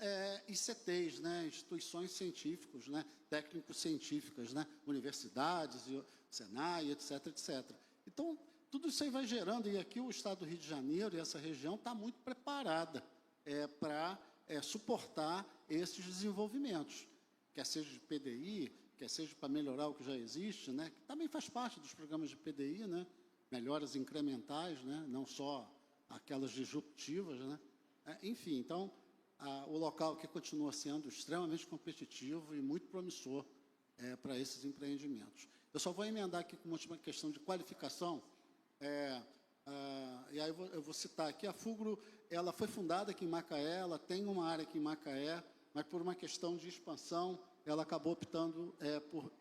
ICTs, né? Instituições científicas, né? Técnicos científicas, né? Universidades, Senai, etc., etc. Então, tudo isso aí vai gerando, e aqui o Estado do Rio de Janeiro e essa região está muito preparada para suportar esses desenvolvimentos, quer seja de PDI, quer seja para melhorar o que já existe, né, que também faz parte dos programas de PDI, né, melhoras incrementais, né, não só aquelas disruptivas, né, enfim, então, o local que continua sendo extremamente competitivo e muito promissor para esses empreendimentos. Eu só vou emendar aqui com uma última questão de qualificação, e aí eu vou citar aqui, a Fugro, ela foi fundada aqui em Macaé, ela tem uma área aqui em Macaé, mas por uma questão de expansão, ela acabou optando por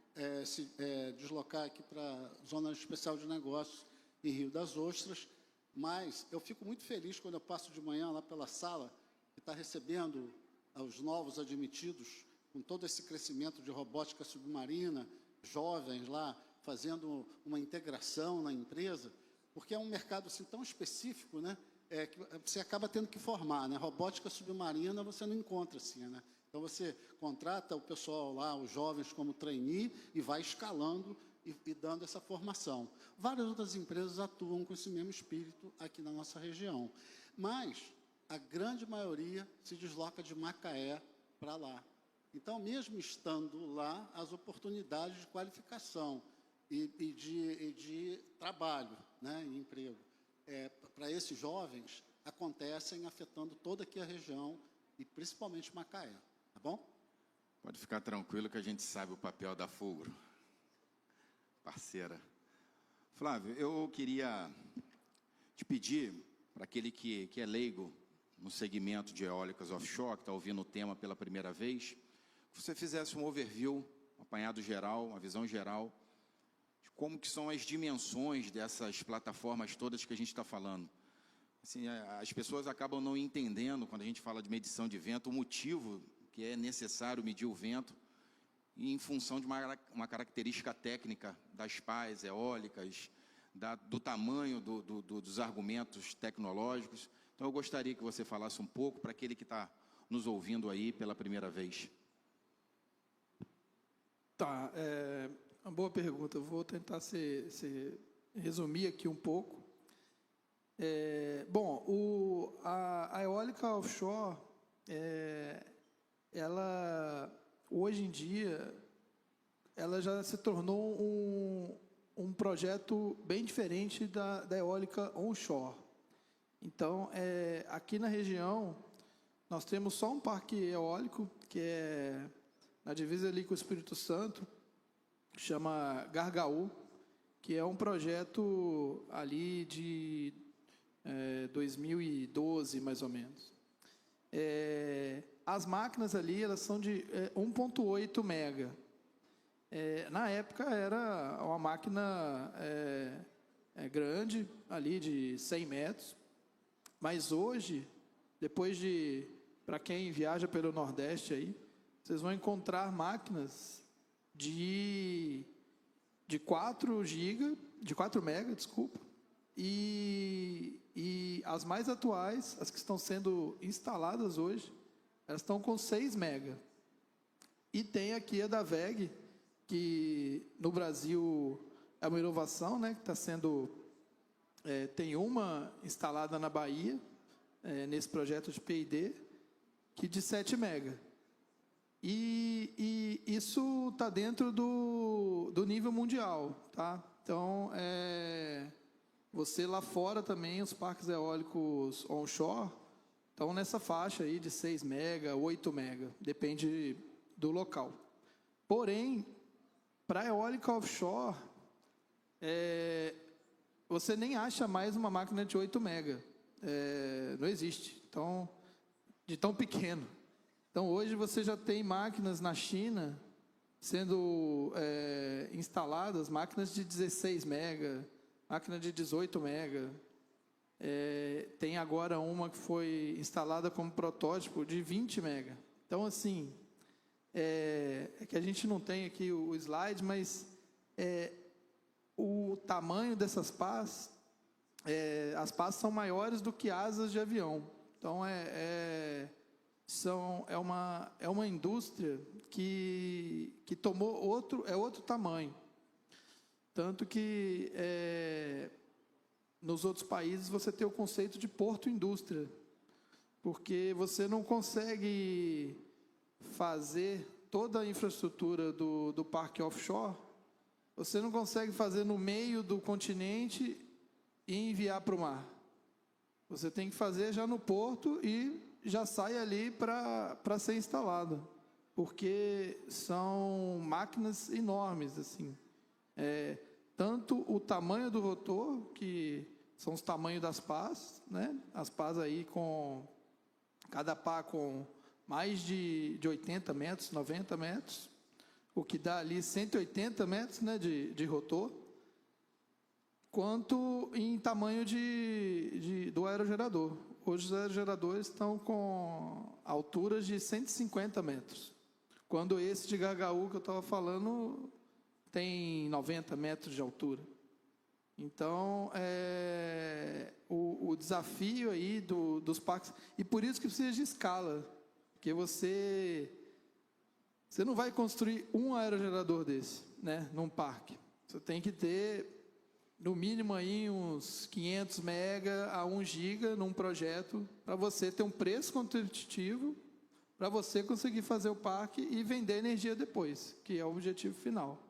se deslocar aqui para a Zona Especial de Negócios em Rio das Ostras, mas eu fico muito feliz quando eu passo de manhã lá pela sala, que está recebendo os novos admitidos, com todo esse crescimento de robótica submarina, jovens lá fazendo uma integração na empresa, porque é um mercado assim tão específico, né, que você acaba tendo que formar, né? Robótica submarina você não encontra assim, né? Então você contrata o pessoal lá, os jovens como trainee e vai escalando e dando essa formação. Várias outras empresas atuam com esse mesmo espírito aqui na nossa região, mas a grande maioria se desloca de Macaé para lá. Então, mesmo estando lá, as oportunidades de qualificação e de trabalho, né, e emprego, para esses jovens, acontecem afetando toda aqui a região, e principalmente Macaé. Tá bom? Pode ficar tranquilo que a gente sabe o papel da Fugro. Parceira. Flávio, eu queria te pedir, para aquele que é leigo no segmento de eólicas offshore, que está ouvindo o tema pela primeira vez, que você fizesse um overview, um apanhado geral, uma visão geral, de como que são as dimensões dessas plataformas todas que a gente está falando. Assim, as pessoas acabam não entendendo, quando a gente fala de medição de vento, o motivo que é necessário medir o vento, e em função de uma característica técnica das pás eólicas, do tamanho dos argumentos tecnológicos. Então, eu gostaria que você falasse um pouco para aquele que está nos ouvindo aí pela primeira vez. Tá, uma boa pergunta. Eu vou tentar resumir aqui um pouco. Bom, a eólica offshore, ela, hoje em dia, ela já se tornou um projeto bem diferente da eólica onshore. Então, aqui na região, nós temos só um parque eólico, que é na divisa ali com o Espírito Santo, que chama Gargaú, que é um projeto ali de 2012, mais ou menos. As máquinas ali, elas são de 1,8 mega. Na época, era uma máquina grande, ali de 100 metros, mas hoje, para quem viaja pelo Nordeste aí, vocês vão encontrar máquinas de 4 GB, de 4 mega, desculpa, e as mais atuais, as que estão sendo instaladas hoje, elas estão com 6 mega. E tem aqui a da WEG, que no Brasil é uma inovação, né, que está sendo... tem uma instalada na Bahia, nesse projeto de P&D, que de 7 mega. E isso está dentro do nível mundial, tá? Então, você lá fora também, os parques eólicos onshore, estão nessa faixa aí de 6 mega, 8 mega, depende do local. Porém, para eólica offshore, você nem acha mais uma máquina de 8 mega. Não existe. Então, de tão pequeno. Então, hoje você já tem máquinas na China sendo instaladas, máquinas de 16 mega, máquina de 18 mega. Tem agora uma que foi instalada como protótipo de 20 mega. Então, assim, é que a gente não tem aqui o slide, mas o tamanho dessas pás, as pás são maiores do que asas de avião. Então, é uma indústria que tomou outro tamanho. Tanto que nos outros países você tem o conceito de porto-indústria, porque você não consegue fazer toda a infraestrutura do parque offshore, você não consegue fazer no meio do continente e enviar para o mar. Você tem que fazer já no porto e já sai ali para ser instalado, porque são máquinas enormes, assim. Tanto o tamanho do rotor, que são os tamanhos das pás, né? As pás aí com cada pá com mais de 80 metros, 90 metros, o que dá ali 180 metros, né, de rotor, quanto em tamanho do aerogerador. Hoje os aerogeradores estão com alturas de 150 metros, quando esse de Gagaú que eu estava falando tem 90 metros de altura. Então, o desafio aí dos parques, e por isso que precisa de escala, porque você não vai construir um aerogerador desse, né, num parque. Você tem que ter, no mínimo, aí uns 500 mega a 1 giga num projeto, para você ter um preço competitivo, para você conseguir fazer o parque e vender energia depois, que é o objetivo final.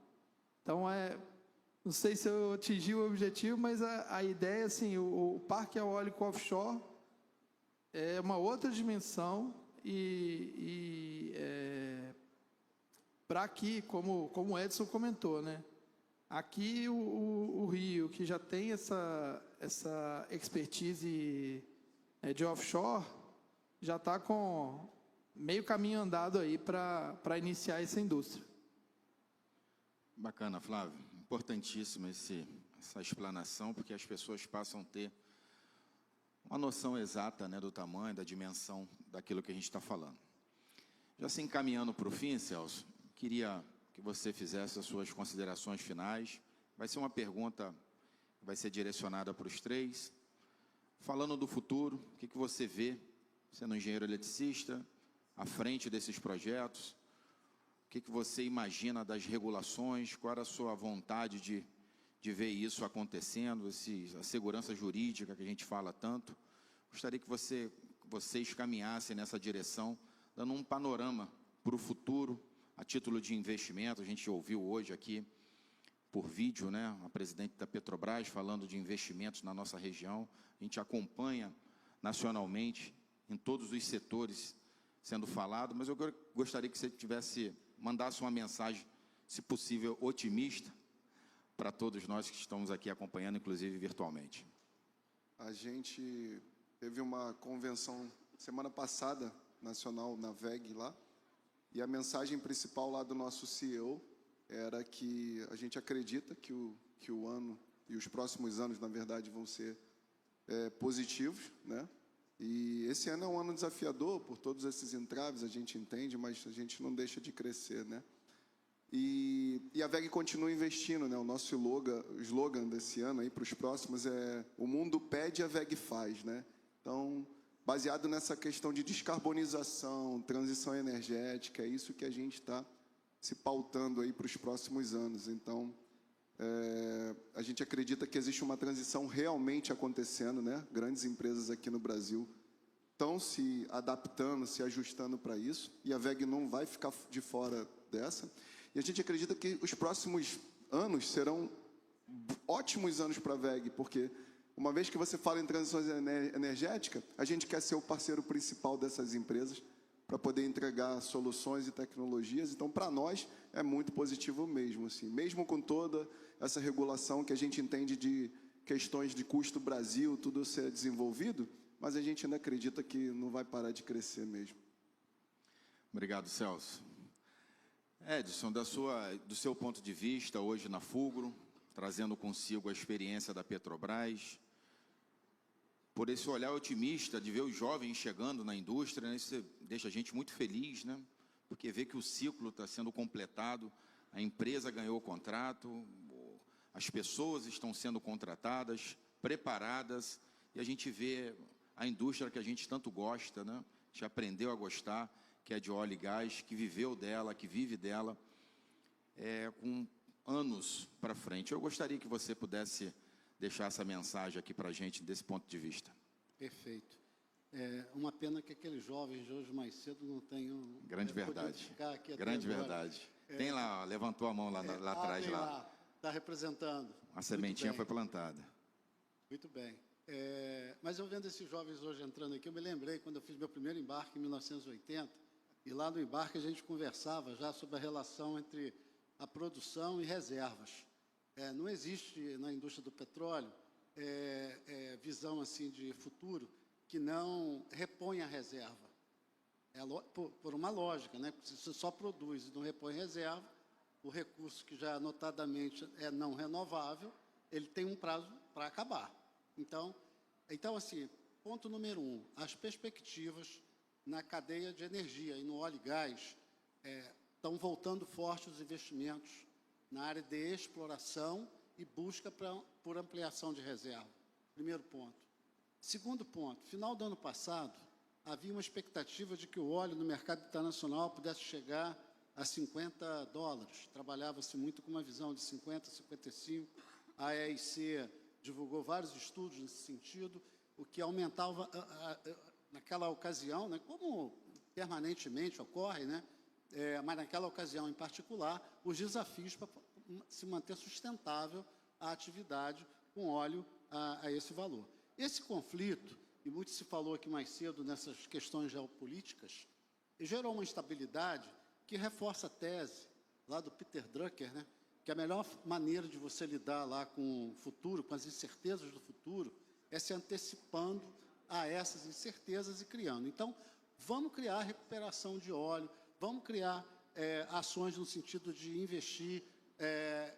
Então, não sei se eu atingi o objetivo, mas a ideia, assim, o parque eólico offshore é uma outra dimensão para aqui, como o Edson comentou, né? Aqui o Rio, que já tem essa expertise de offshore, já está com meio caminho andado aí para iniciar essa indústria. Bacana, Flávio. Importantíssima essa explanação, porque as pessoas passam a ter uma noção exata, né, do tamanho, da dimensão daquilo que a gente está falando. Já se encaminhando para o fim, Celso, queria que você fizesse as suas considerações finais. Vai ser uma pergunta que vai ser direcionada para os três. Falando do futuro, o que você vê, sendo engenheiro eletricista, à frente desses projetos? O que você imagina das regulações? Qual era a sua vontade de ver isso acontecendo, a segurança jurídica que a gente fala tanto? Gostaria que vocês caminhassem nessa direção, dando um panorama para o futuro, a título de investimento. A gente ouviu hoje aqui, por vídeo, né, a presidente da Petrobras falando de investimentos na nossa região. A gente acompanha nacionalmente, em todos os setores sendo falado, mas eu gostaria que você mandasse uma mensagem, se possível, otimista, para todos nós que estamos aqui acompanhando, inclusive virtualmente. A gente teve uma convenção semana passada, nacional, na VEG lá, e a mensagem principal lá do nosso CEO era que a gente acredita que o ano e os próximos anos, na verdade, vão ser positivos, né? E esse ano é um ano desafiador por todos esses entraves, a gente entende, mas a gente não deixa de crescer, né? E a VEG continua investindo, né? O nosso slogan desse ano aí para os próximos é: o mundo pede, a VEG faz, né? Então, baseado nessa questão de descarbonização, transição energética, é isso que a gente está se pautando aí para os próximos anos. Então, a gente acredita que existe uma transição realmente acontecendo, né? Grandes empresas aqui no Brasil estão se adaptando, se ajustando para isso, e a VEG não vai ficar de fora dessa. E a gente acredita que os próximos anos serão ótimos anos para a VEG, porque uma vez que você fala em transição energética, a gente quer ser o parceiro principal dessas empresas para poder entregar soluções e tecnologias. Então, para nós, é muito positivo mesmo, assim. Mesmo com toda essa regulação que a gente entende de questões de custo Brasil, tudo ser desenvolvido, mas a gente ainda acredita que não vai parar de crescer mesmo. Obrigado, Celso. Edson, do seu ponto de vista, hoje na Fulgro, trazendo consigo a experiência da Petrobras, por esse olhar otimista de ver os jovens chegando na indústria, né? Isso deixa a gente muito feliz, né? Porque vê que o ciclo está sendo completado, a empresa ganhou o contrato, as pessoas estão sendo contratadas, preparadas, e a gente vê a indústria que a gente tanto gosta, né? A gente aprendeu a gostar, que é de óleo e gás, que viveu dela, que vive dela, com anos para frente. Eu gostaria que você pudesse deixar essa mensagem aqui para a gente desse ponto de vista. Perfeito. É uma pena que aqueles jovens de hoje mais cedo não tenham... Grande verdade. Ficar aqui até Grande agora. verdade. Tem lá, levantou a mão lá atrás. Tem lá. Está representando. A sementinha Muito foi bem. plantada. Muito bem. Mas eu vendo esses jovens hoje entrando aqui, eu me lembrei quando eu fiz meu primeiro embarque em 1980, e lá no embarque a gente conversava já sobre a relação entre a produção e reservas. Não existe na indústria do petróleo visão assim de futuro que não repõe a reserva. Por uma lógica, né? Se você só produz e não repõe reserva, o recurso que já notadamente é não renovável, ele tem um prazo para acabar. Então, assim, ponto número 1, as perspectivas na cadeia de energia e no óleo e gás estão voltando fortes os investimentos na área de exploração e busca por ampliação de reserva. Primeiro ponto. Segundo ponto, final do ano passado, havia uma expectativa de que o óleo no mercado internacional pudesse chegar a $50. Trabalhava-se muito com uma visão de 50, 55. A EIC divulgou vários estudos nesse sentido, o que aumentava, naquela ocasião, né, como permanentemente ocorre, né, mas naquela ocasião em particular, os desafios para se manter sustentável a atividade com óleo a esse valor. Esse conflito, e muito se falou aqui mais cedo nessas questões geopolíticas, gerou uma instabilidade que reforça a tese lá do Peter Drucker, né, que a melhor maneira de você lidar lá com o futuro, com as incertezas do futuro, é se antecipando a essas incertezas e criando. Então, vamos criar recuperação de óleo, vamos criar ações no sentido de investir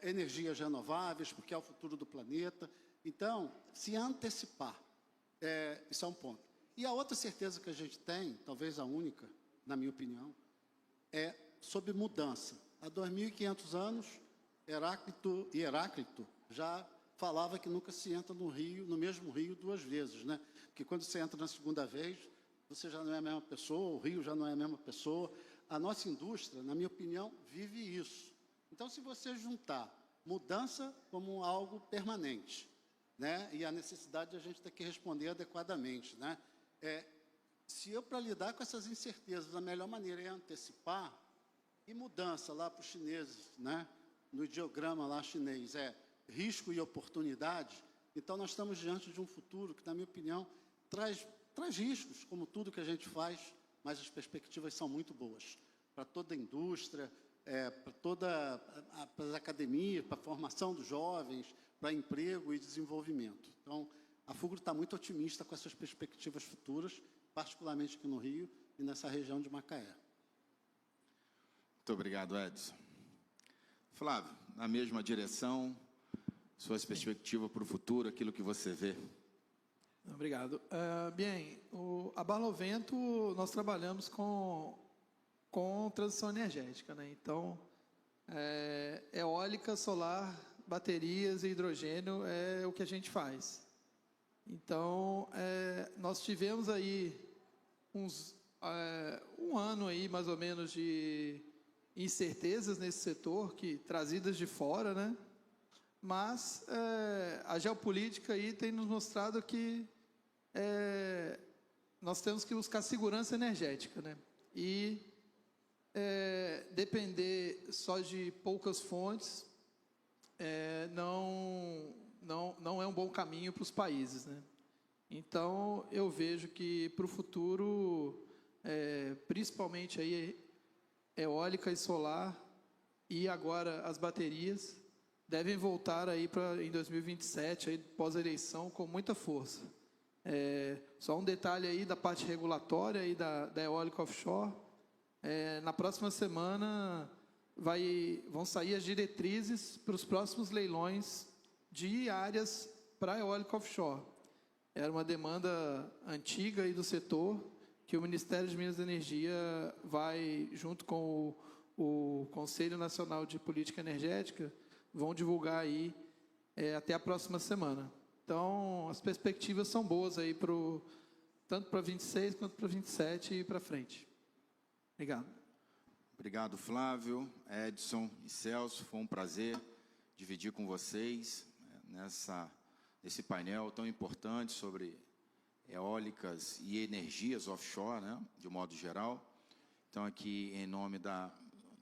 energias renováveis, porque é o futuro do planeta. Então, se antecipar, isso é um ponto. E a outra certeza que a gente tem, talvez a única, na minha opinião, é sobre mudança. Há 2.500 anos, Heráclito já falava que nunca se entra no mesmo rio duas vezes, né? Porque quando você entra na segunda vez, você já não é a mesma pessoa, o rio já não é a mesma pessoa. A nossa indústria, na minha opinião, vive isso. Então, se você juntar mudança como algo permanente, né, e a necessidade de a gente ter que responder adequadamente, né, se eu, para lidar com essas incertezas, a melhor maneira é antecipar, e mudança lá para os chineses, né, no ideograma lá chinês, risco e oportunidade, então nós estamos diante de um futuro que, na minha opinião, traz riscos, como tudo que a gente faz, mas as perspectivas são muito boas para toda a indústria, para as academias, para a formação dos jovens, para emprego e desenvolvimento. Então, a Fugro está muito otimista com essas perspectivas futuras, particularmente aqui no Rio e nessa região de Macaé. Muito obrigado, Edson. Flávio, na mesma direção, suas perspectivas para o futuro, aquilo que você vê. Obrigado. Bem, a Barlovento, nós trabalhamos com transição energética, né? Então, eólica, solar, baterias e hidrogênio é o que a gente faz. Então, nós tivemos aí um ano aí, mais ou menos, de incertezas nesse setor, trazidas de fora, né? Mas a geopolítica aí tem nos mostrado que nós temos que buscar segurança energética, né? E depender só de poucas fontes não é um bom caminho para os países, né? Então, eu vejo que para o futuro, principalmente aí eólica e solar e agora as baterias devem voltar aí em 2027, aí pós eleição, com muita força. Só um detalhe aí da parte regulatória aí da eólica offshore. Na próxima semana vão sair as diretrizes para os próximos leilões de áreas para eólica offshore. Era uma demanda antiga aí do setor, que o Ministério de Minas e Energia vai, junto com o Conselho Nacional de Política Energética, vão divulgar aí até a próxima semana. Então, as perspectivas são boas aí tanto para 26 quanto para 27 e para frente. Obrigado. Obrigado, Flávio, Edson e Celso. Foi um prazer dividir com vocês nesse painel tão importante sobre eólicas e energias offshore, né, de modo geral. Então, aqui, em nome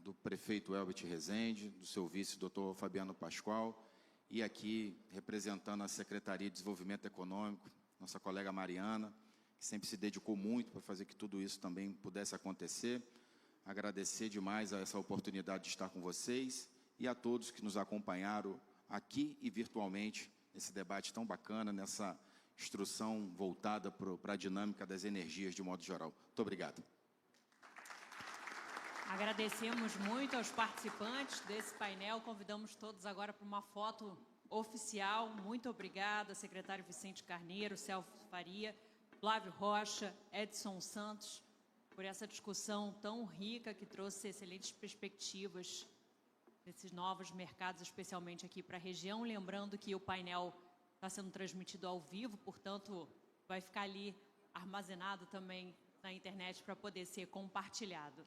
do prefeito Elbert Rezende, do seu vice, doutor Fabiano Pascoal, e aqui, representando a Secretaria de Desenvolvimento Econômico, nossa colega Mariana, que sempre se dedicou muito para fazer que tudo isso também pudesse acontecer. Agradecer demais a essa oportunidade de estar com vocês e a todos que nos acompanharam aqui e virtualmente nesse debate tão bacana, nessa instrução voltada para a dinâmica das energias de modo geral. Muito obrigado. Agradecemos muito aos participantes desse painel. Convidamos todos agora para uma foto oficial. Muito obrigada, secretário Vicente Carneiro, Celso Faria, Flávio Rocha, Edson Santos, por essa discussão tão rica que trouxe excelentes perspectivas desses novos mercados, especialmente aqui para a região. Lembrando que o painel está sendo transmitido ao vivo, portanto, vai ficar ali armazenado também na internet para poder ser compartilhado.